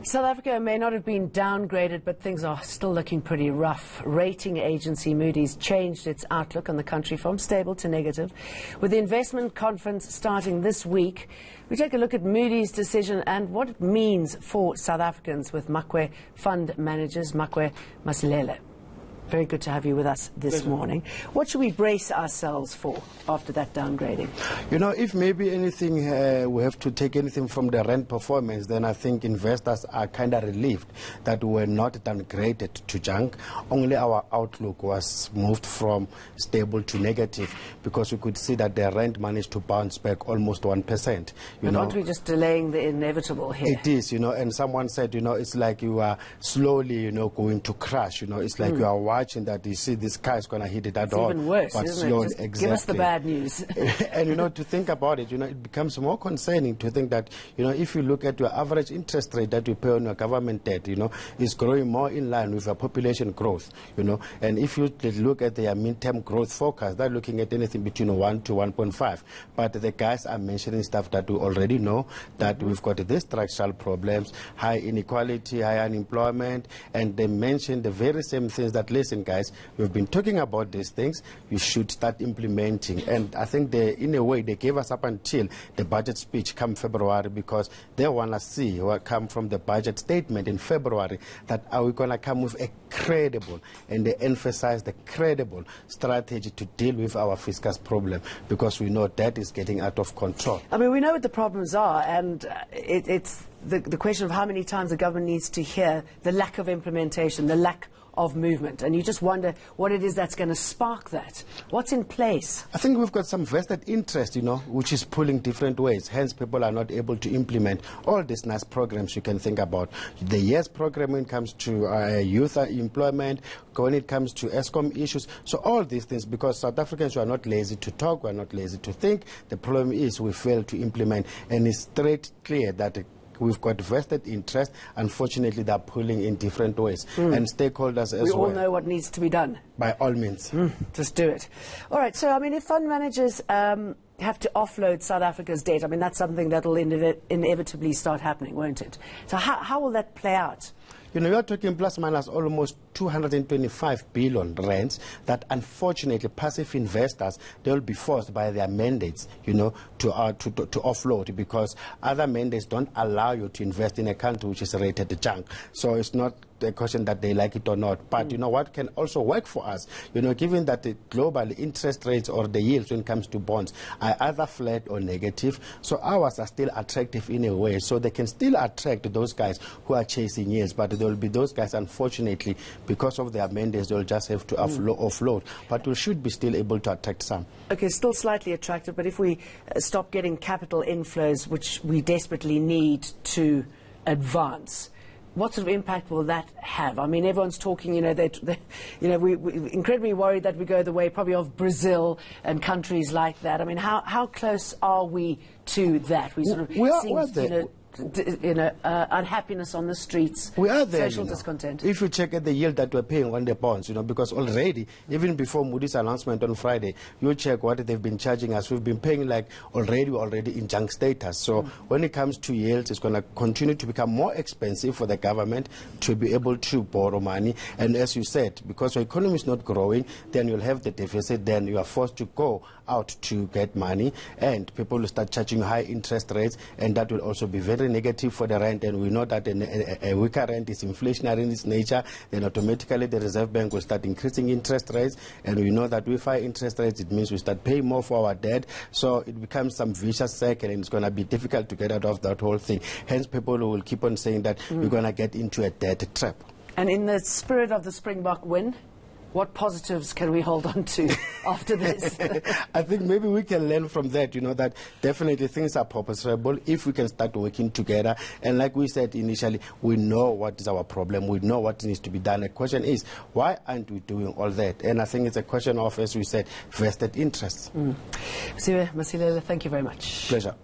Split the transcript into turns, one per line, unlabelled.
South Africa may not have been downgraded, but things are still looking pretty rough. Rating agency Moody's changed its outlook on the country from stable to negative. With the investment conference starting this week, we take a look at Moody's decision and what it means for South Africans with Makwe Fund Managers, Makwe Masilele. Very good to have you with us this morning. What should we brace ourselves for after that downgrading?
You know, if maybe anything, we have to take anything from the rand performance, then I think investors are kind of relieved that we were not downgraded to junk. Only our outlook was moved from stable to negative because we could see that the rand managed to bounce back almost 1%.
But aren't we just delaying the inevitable here?
It is, you know, and someone said, you know, it's like you are slowly, you know, going to crash. You know, it's like you are watching that you see this car is going to hit it at all.
It's even worse,
but
isn't
slowly,
it? Just
exactly.
Give us the bad news.
And, you know, to think about it, you know, it becomes more concerning to think that, you know, if you look at your average interest rate that you pay on your government debt, you know, is growing more in line with your population growth, you know. And if you look at their midterm growth forecast, they're looking at anything between 1 to 1.5. But the guys are mentioning stuff that we already know, that we've got these structural problems, high inequality, high unemployment, and they mention the very same things that, listen, guys, we've been talking about these things, you should start implementing. And I think they, in a way, they gave us up until the budget speech come February because they want to see what come from the budget statement in February, that are we going to come with a credible, and they emphasize the credible strategy to deal with our fiscal problem, because we know that is getting out of control.
I mean, we know what the problems are, and it's the question of how many times the government needs to hear the lack of implementation, the lack of movement, and you just wonder what it is that's going to spark that. What's in place?
I think we've got some vested interest, you know, which is pulling different ways. Hence, people are not able to implement all these nice programs you can think about. The YES program when it comes to youth employment, when it comes to ESCOM issues. So all these things, because South Africans are not lazy to talk, we're not lazy to think. The problem is we fail to implement, and it's straight clear that we've got vested interest. Unfortunately, they're pulling in different ways. And stakeholders as well.
We all know what needs to be done.
By all means.
Just do it. All right, so, I mean, if fund managers have to offload South Africa's debt, I mean, that's something that will inevitably start happening, won't it? So how will that play out?
You know, you're talking plus minus almost 225 billion rands that, unfortunately, passive investors, they'll be forced by their mandates, you know, to offload, because other mandates don't allow you to invest in a country which is rated junk. So it's not a question that they like it or not. But you know what can also work for us, you know, given that the global interest rates or the yields when it comes to bonds are either flat or negative, so ours are still attractive in a way, so they can still attract those guys who are chasing yields. But there will be those guys, unfortunately, because of their mandates, they'll just have to offload. But we should be still able to attract some.
Okay, still slightly attractive, but if we stop getting capital inflows, which we desperately need to advance, what sort of impact will that have? I mean, everyone's talking, you know, we're incredibly worried that we go the way probably of Brazil and countries like that. I mean, how close are we to that? We sort of see, unhappiness on the streets,
we are there,
social discontent.
If you check at the yield that we're paying on the bonds, you know, because already, even before Moody's announcement on Friday, you check what they've been charging us. We've been paying like already in junk status. So when it comes to yields, it's going to continue to become more expensive for the government to be able to borrow money. And as you said, because your economy is not growing, then you'll have the deficit, then you are forced to go out to get money, and people will start charging high interest rates, and that will also be very negative for the rand. And we know that a weaker rand is inflationary in its nature, then automatically the Reserve Bank will start increasing interest rates, and we know that with high interest rates it means we start paying more for our debt, so it becomes some vicious cycle, and it's going to be difficult to get out of that whole thing. Hence people will keep on saying that we're going to get into a debt trap.
And in the spirit of the Springbok win, what positives can we hold on to after this?
I think maybe we can learn from that, you know, that definitely things are purposeful if we can start working together. And like we said initially, we know what is our problem. We know what needs to be done. The question is, why aren't we doing all that? And I think it's a question of, as we said, vested interests.
Masilele, thank you very much.
Pleasure.